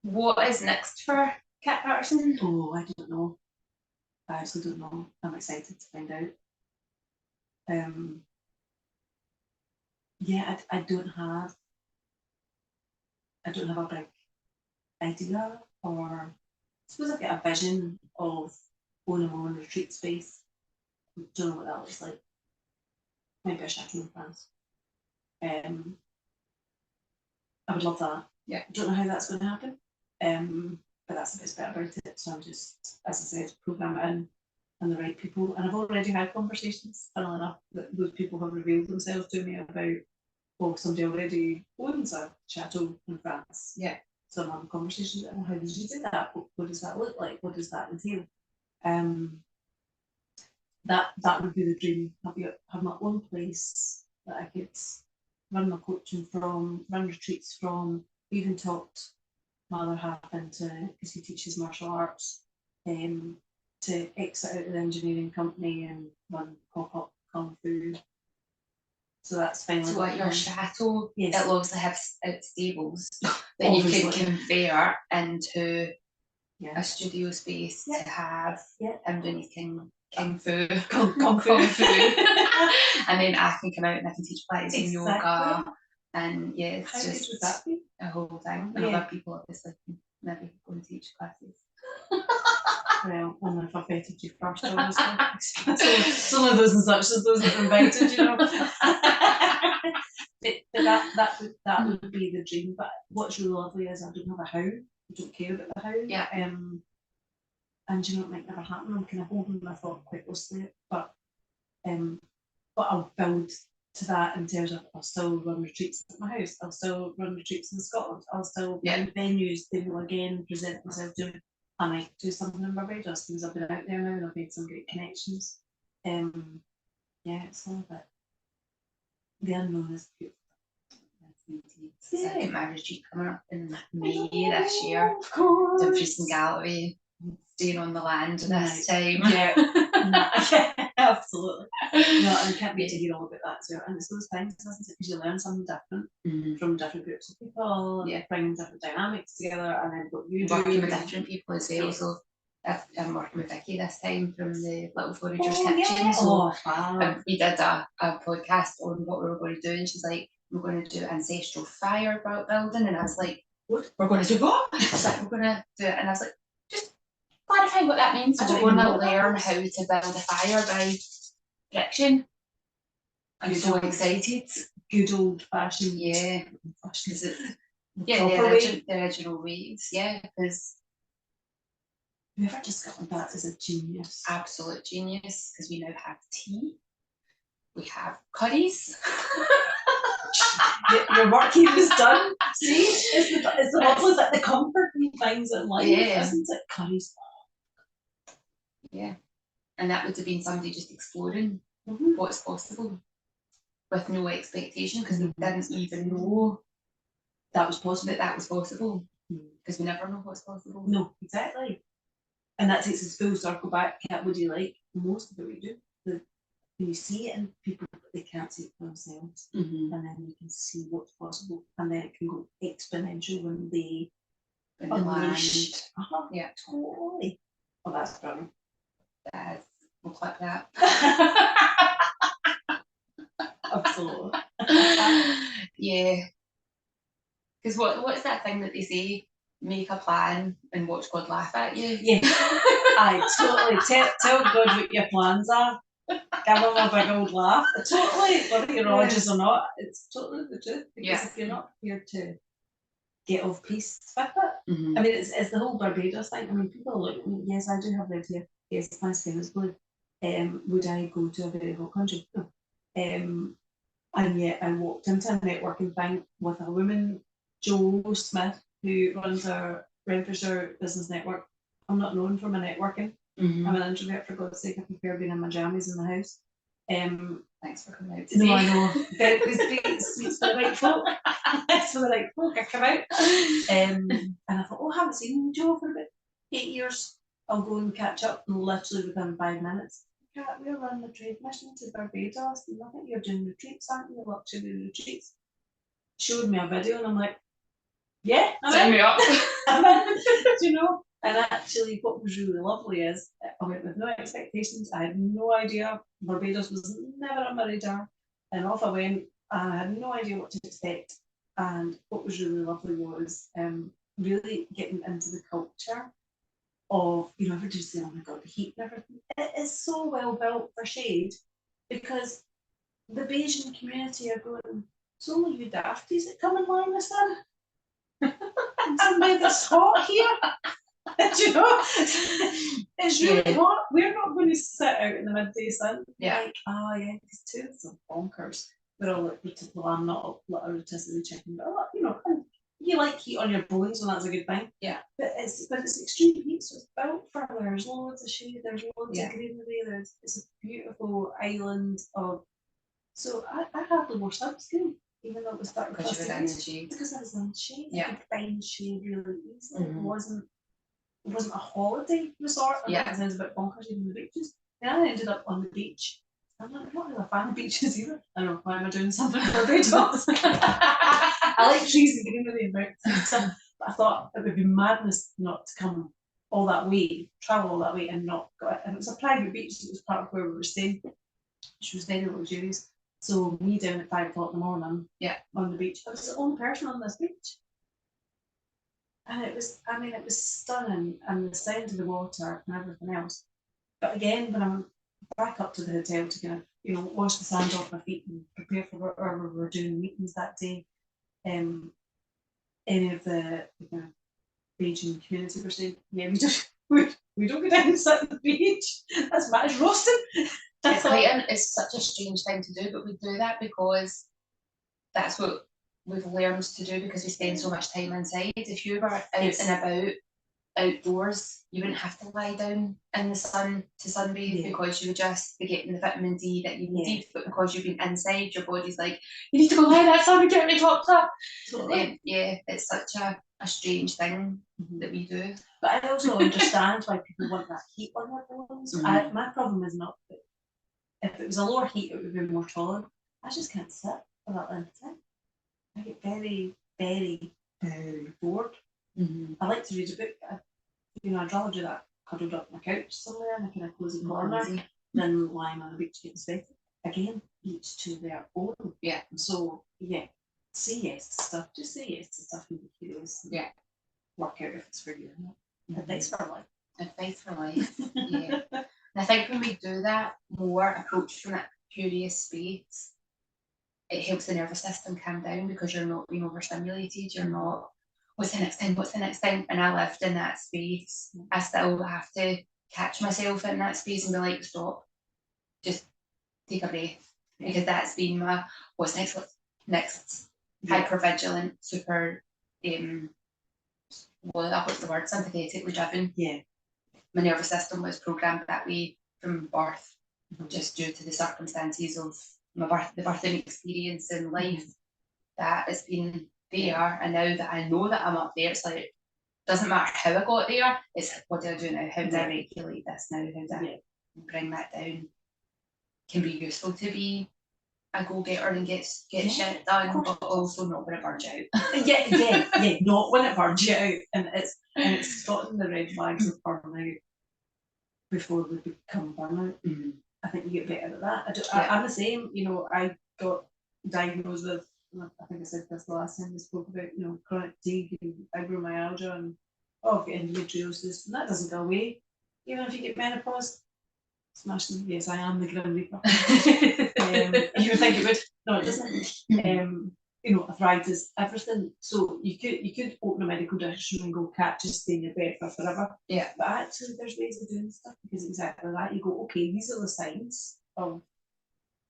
What is next for Cat Paterson? Oh, I don't know. I actually don't know. I'm excited to find out. Yeah, I don't have a big idea, or I suppose I've got a vision of owning my own retreat space. I don't know what that looks like. Maybe a chateau in France. I would love that. Yeah. Don't know how that's going to happen. But that's the best bit about it. So I'm just, as I said, program it in and the right people. And I've already had conversations, funnily enough, that those people have revealed themselves to me about, well, somebody already owns a chateau in France. Yeah. So I'm having conversations about, how did you do that? What does that look like? What does that entail? That would be the dream. Have my own place that I could run my coaching from, run retreats from, even talked my other half into, because he teaches martial arts, to exit out of the engineering company and run pop-up kung fu. So that's finally. So at your chateau, yes. It'll obviously have stables that you can convert into a studio space to have him doing his king fu. Kung fu. And then I can come out and I can teach Pilates and yoga. And it's how just would that be? A whole thing. And other people obviously can maybe go and teach classes. Well, only if I vetted you first, obviously. Some of those instructions, those have invited, you know. But that would be the dream. But what's really lovely is I don't have a how. I don't care about the how. Yeah. And you know, it might never happen. I'm kind of holding my thought quite closely. But I'll build to that in terms of I'll still run retreats at my house. I'll still run retreats in Scotland. I'll still run venues. They will again present themselves to me. I might do something in Barbados because I've been out there now and I've made some great connections. It's all a bit. The unknown is beautiful. So I get my retreat coming up in May this year. Of course. Dumfries Gallery, staying on the land this time. Yeah, absolutely. No, and I can't wait to hear all about that as well. And it's those things, isn't it? Because you learn something different from different groups of people, bringing different dynamics together, and then what you do. Working with different people as well. So I'm working with Vicky this time from the Little Foragers Kitchen. So we did a podcast on what we were going to do, and she's like, we're going to do ancestral fire building, and I was like, what? We're going to do what? She's like, we're going to do it, and I was like, just clarify what that means. So we're going to learn how to build a fire by friction. I'm so excited. Good old fashioned. Yeah. Because it's the original ways. Yeah, because whoever discovered that is a genius. Absolute genius. Because we now have tea. We have curries. Your work here is done. See, it's the lovely bit, the comfort we find in life, isn't it? Curries. Yeah, and that would have been somebody just exploring what's possible with no expectation, because they didn't even know that was possible. That was possible, because we never know what's possible. No, exactly. And that takes us full circle back. Cat, would you like most of it we do? When you see it in people, they can't see it for themselves, and then you can see what's possible, and then it can go exponential when they unleash. Yeah, totally. Oh, that's brilliant. We'll clip that. Absolutely. Yeah. Because what's that thing that they say? Make a plan and watch God laugh at you. Yeah. I totally tell God what your plans are. Give them a big old laugh. Totally, whether you're religious or not, it's totally the truth. Because if you're not prepared to get off piece with it, I mean, it's the whole Barbados thing. I mean, people look at me. Yes, I do have red hair. Yes, my skin is blue. Would I go to a very hot country? No. And yet I walked into a networking thing with a woman, Jo Smith, who runs our Renfrewshire Business Network. I'm not known for my networking. I'm an introvert, for God's sake. I prefer being in my jammies in the house. Thanks for coming out today. No, I know. It's for the right folk. It's for the right folk. I come out. And I thought, I haven't seen Jo for about 8 years. I'll go and catch up, and literally within 5 minutes. Cat, we're running a trade mission to Barbados, and I think you're doing retreats, aren't you? Luxury retreats. Showed me a video, and I'm like, yeah, sign me up. Do you know? And actually, what was really lovely is I went with no expectations. I had no idea. Barbados was never on my radar, and off I went. And I had no idea what to expect. And what was really lovely was really getting into the culture of, everybody's saying, oh my God, the heat and everything. It is so well built for shade, because the Bayesian community are going, it's only you dafties that come and lie in the sun. And somebody that's hot here. Do you know? It's really hot. We're not going to sit out in the midday sun. Like, because two of them bonkers. We're all like, well, I'm not a rotisserie chicken, but you like heat on your bones, and that's a good thing. Yeah. But it's extreme heat, so it's built for. There's loads of shade, there's loads of greenery, it's a beautiful island of. So I hardly wore sunscreen, even though it was 30 because you were in the shade. Because I was in the shade. I could find shade really easily. It wasn't a holiday resort. That sounds a bit bonkers, even the beaches. Then I ended up on the beach. I'm not really a fan of beaches either. I don't know, why am I doing something for Barbados? I like trees and greenery and mountains, but I thought it would be madness not to come all that way, travel all that way, and not go it. And it was a private beach, so it was part of where we were staying, which was very luxurious. So me down at 5 o'clock in the morning, on the beach, I was the only person on this beach. And it was stunning, and the sound of the water and everything else. But again, when I'm back up to the hotel to kind of, wash the sand off my feet and prepare for whatever we were doing meetings that day, any of the Asian community were saying, we don't go down and sit on the beach. That's match roasting. It's such a strange thing to do, but we do that because that's what we've learned to do, because we spend so much time inside. If you were out and about outdoors, you wouldn't have to lie down in the sun to sunbathe, because you would just be getting the vitamin D that you needed. But because you've been inside, your body's like, you need to go lie in that sun and get me topped up. Totally. It's such a strange thing that we do. But I also understand why people want that heat on their bones. My problem is not that if it was a lower heat, it would be more tolerant. I just can't sit for that length of time. I get very, very, very bored. I like to read a book. I'd rather do that cuddled up on a couch somewhere in a kind of cozy corner than lying on the beach getting sweaty. Again, each to their own. Yeah. So say yes to stuff. Just say yes to stuff and be curious. Yeah. Work out if it's for you or not. Advice for life. Advice for life. Yeah. And I think when we do that more, approach from that curious space, it helps the nervous system calm down because you're not being overstimulated. You're not, what's the next thing? What's the next thing? And I lived in that space. I still have to catch myself in that space and be like, stop, just take a breath, because that's been my what's next, hyper vigilant, super what's the word, sympathetically driven. Yeah. My nervous system was programmed that way from birth, just due to the circumstances of the birthing experience in life. That has been there, and now that I know that I'm up there, it's like, doesn't matter how I got there, it's what do I do now? How do I regulate this now? How do I bring that down? Can be useful to be a go-getter and get shit done, but also not when it burns you out. Not when it burns you out, and it's spotting the red flags of burnout before they become burnout. I think you get better at that. I'm the same. You know, I got diagnosed with, I think I said this the last time we spoke about, you know, chronic fatigue and fibromyalgia, and I've got endometriosis, and that doesn't go away even if you get menopause. Smashing. Yes, I am the Grim Reaper. You would think it would. No, it doesn't. You know, arthritis, everything. So you could open a medical dictionary and go, "Cat, just stay in your bed for forever." Yeah. But actually, there's ways of doing stuff, because exactly that. You go, okay, these are the signs of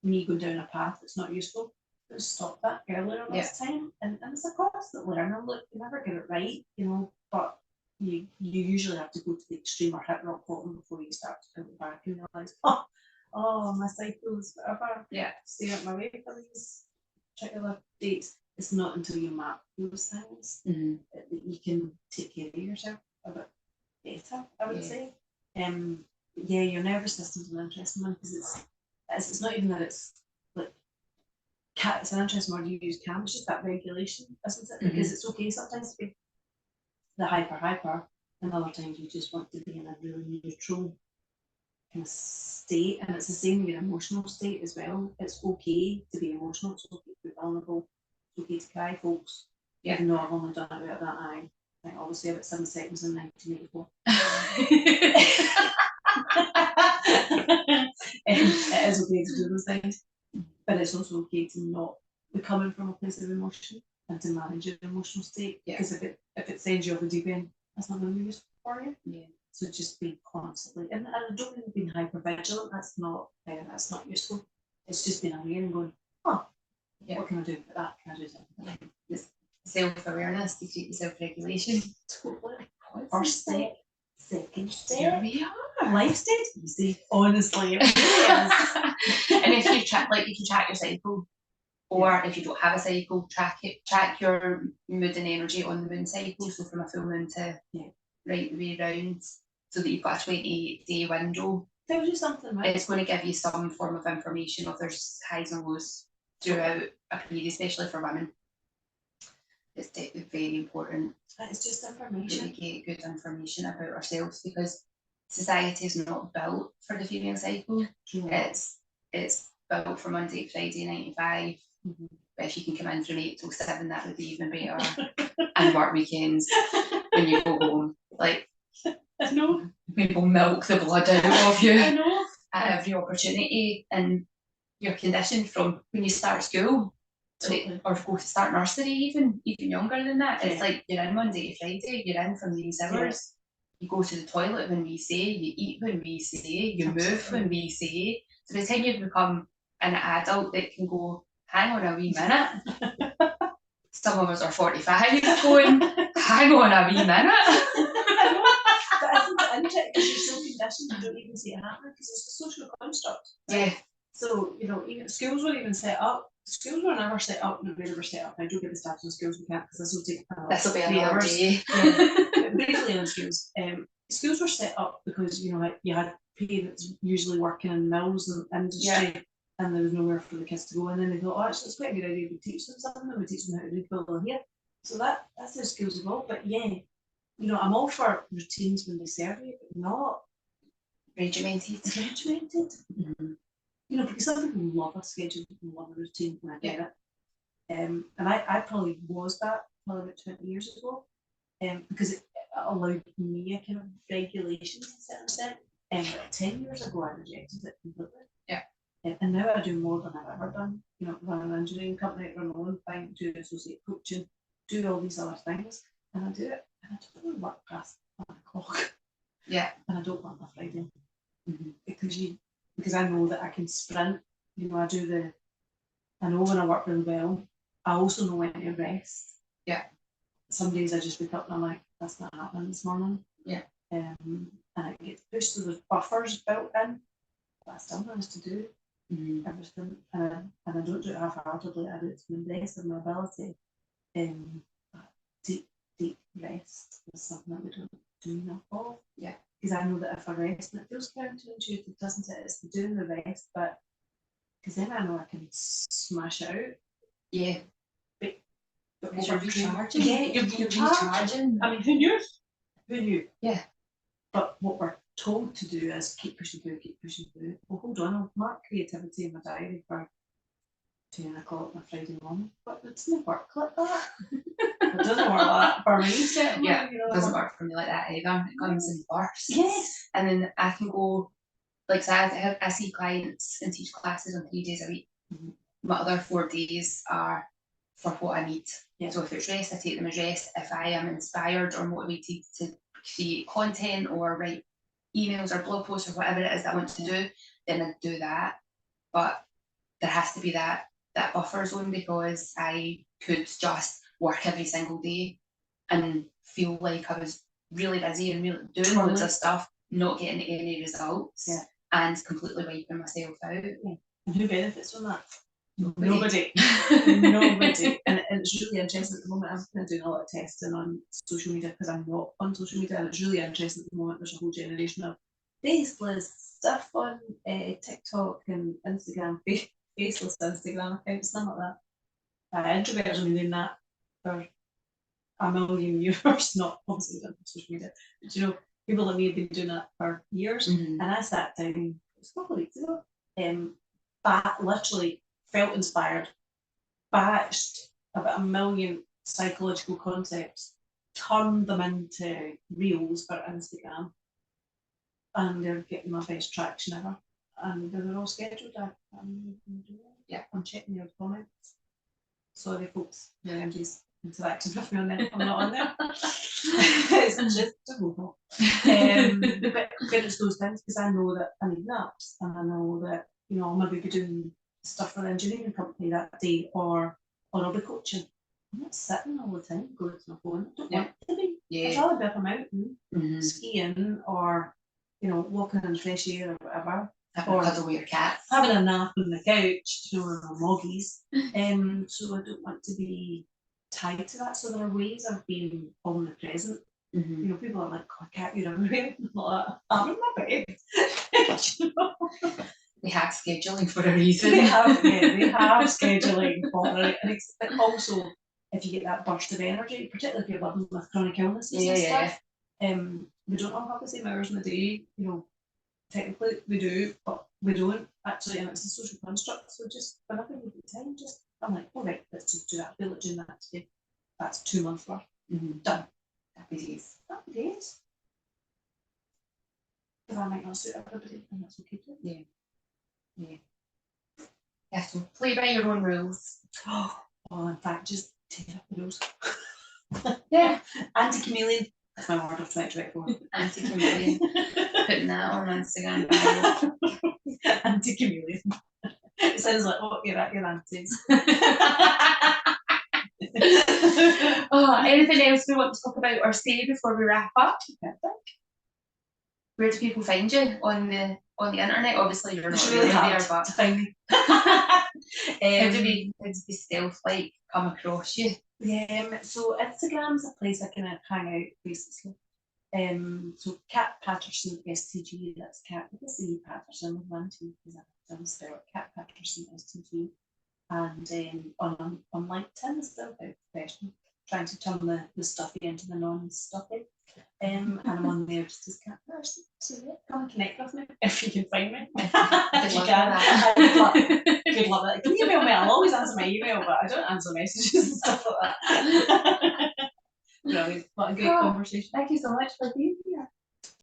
me going down a path that's not useful. Let's stop that earlier this time. And it's a constant learning. Look, you never get it right, you know, but you usually have to go to the extreme or hit rock bottom before you start to come back and realise, oh, my cycle is forever. Yeah. Stay up my way for these particular dates. It's not until you map those things that you can take care of yourself a bit better, I would say. Your nervous system's an interesting one, because it's not even that it's like, it's an interesting word you use, Cam, it's just that regulation, isn't it? Because it's okay sometimes to be the hyper, and other times you just want to be in a really neutral kind of state. And it's the same with your emotional state as well. It's okay to be emotional, it's okay to be vulnerable, it's okay to cry, folks. Even though I've only done it about that, I think obviously about 7 seconds in 1984. It is okay to do those things, but it's also okay to not be coming from a place of emotion and to manage your emotional state. Because if it sends you off the deep end, that's not going to be useful for you. So just be constantly, and I don't mean being hyper vigilant. That's not useful. It's just being aware and going, what can I do for that? Can I do something? This self-awareness, defeat the self-regulation. Totally. First step. Second step. Here we are. Life's dead easy, honestly. It really is. And if you track your cycle, or if you don't have a cycle, track your mood and energy on the moon cycle. So from a full moon to right the way round, so that you've got a 28-day window. Tells you something, right? It's going to give you some form of information if there's highs and lows throughout a period, especially for women. It's very important. It's just information. We get good information about ourselves, because society is not built for the female cycle. It's built for Monday to Friday, 9 to 5. But if you can come in from 8 till 7, that would be even better. And work weekends when you go home. Like, I know. People milk the blood out of you. I know. At every opportunity, and you're conditioned from when you start school. Totally. Or go to start nursery, even younger than that. It's like you're in Monday to Friday, you're in from these hours. You go to the toilet when we say, you eat when we say, you move when we say. So by the time you become an adult that can go, hang on a wee minute. Some of us are 45 going, hang on a wee minute. But I think the interest, because you're so conditioned, you don't even see it happening, because it's a social construct. Right? So, you know, even schools were even set up. Schools were never set up in the way they were set up. I do get the stats on schools, we can't, because this will take this will be 3 another hours. day. But briefly on schools. Schools were set up because, you know, like you had parents usually working in mills and industry, and there was nowhere for the kids to go. And then they thought, actually, it's quite a good idea to teach them something, we teach them how to read, build, and hear. So that's how schools evolved. But you know, I'm all for routines when they serve you, but not regimented. You know, because some people love a schedule, people love a routine, and I get it. And I probably was that probably about 20 years ago, because it allowed me a kind of regulation to a certain extent. But 10 years ago, I rejected it completely. And now I do more than I've ever done. You know, run an engineering company, run my own thing, do associate coaching, do all these other things, and I do it, and I don't really work past 1 o'clock. Yeah. And I don't want my Friday. Because I know that I can sprint. You know, I know when I work really well. I also know when to rest. Yeah. Some days I just wake up and I'm like, that's not happening this morning. Yeah. And I get pushed, so there's buffers built in, but I still manage to do everything. And I don't do it half-heartedly. I do it to the best of my ability. Deep rest is something that we don't do enough of. Yeah. Because I know that if I rest, and it feels counterintuitive, doesn't it? It's doing the rest, but because then I know I can smash it out. Yeah. But you're recharging. Yeah, you're recharging. I mean, who knew? Who knew? Yeah. But what we're told to do is keep pushing through. Well, hold on, I'll mark creativity in my diary for 10 o'clock on a Friday morning, but it doesn't work like that. It doesn't work like that for me. Yeah, it doesn't work for me like that either. It comes in bursts. Yes. And then I can go, like, so I see clients and teach classes on 3 days a week. My other 4 days are for what I need. Yeah. So if it's rest, I take them as rest. If I am inspired or motivated to create content or write emails or blog posts or whatever it is that I want to do, then I do that. But there has to be that buffer zone, because I could just work every single day and feel like I was really busy and really doing loads of stuff, not getting any results, and completely wiping myself out. Yeah. And who benefits from that? Nobody. Nobody. And it's really interesting at the moment. I'm kind of doing a lot of testing on social media because I'm not on social media, and it's really interesting at the moment. There's a whole generation of faceless stuff on TikTok and Instagram, faceless Instagram accounts, stuff like that. Introverts have been doing that for a million years, not obviously on social media, but you know, people like me have been doing that for years. And I sat down, it was a couple of weeks ago, literally felt inspired, batched about 1 million psychological concepts, turned them into reels for Instagram, and they're getting my best traction ever. And they were all scheduled. I'm checking your comments. Sorry, folks, the MD's interacting with me on there. I'm not on there. It's just a whole but it's those things, because I know that I need naps, and I know that, you know, I'll maybe be doing stuff for the engineering company that day, or I'll be coaching. I'm not sitting all the time going to my phone. I don't want to be. I'd rather be up a mountain, skiing, or, you know, walking in fresh air or whatever. Or cuddle with your cat. Having a nap on the couch, you know, or moggies. So I don't want to be tied to that. So there are ways of being omnipresent. You know, people are like, oh, cat, you're everywhere. I'm in my bed. You know? They have scheduling for a reason. They have scheduling for it. And also, if you get that burst of energy, particularly if you're living with chronic illnesses and stuff, we don't all have the same hours in the day, you know. Technically we do, but we don't actually, and it's a social construct. So just whenever you get time, I'm like, all right, let's just do that. I feel like doing that today. That's 2 months worth. Done. Happy days. Happy days. Because I might not suit everybody, and that's okay too. Yeah. So play by your own rules. Oh, in fact, just take it up the rules. Yeah. Anti-chameleon. That's my word of 2024. Anti-chameleon. Putting that on Instagram bio. Anti-chameleon. It sounds like, oh, you're at your aunties. Anything else we want to talk about or say before we wrap up? Where do people find you on the internet? Obviously, you're not really there, but to find me. how do we stealth like come across you? So Instagram's a place I can hang out basically. So Cat Paterson STG, that's Cat with a C, Paterson with 1 T, because I don't spell it. Cat Paterson STG, and on LinkedIn is still about professional, trying to turn the stuffy into the non-stuffy. And I'm on there just as Cat Paterson. So yeah, come and connect with me if you can find me. If you can. Good luck with that. You can email me. I'll always answer my email, but I don't answer messages and stuff like that. Brilliant. What a great conversation. Thank you so much for being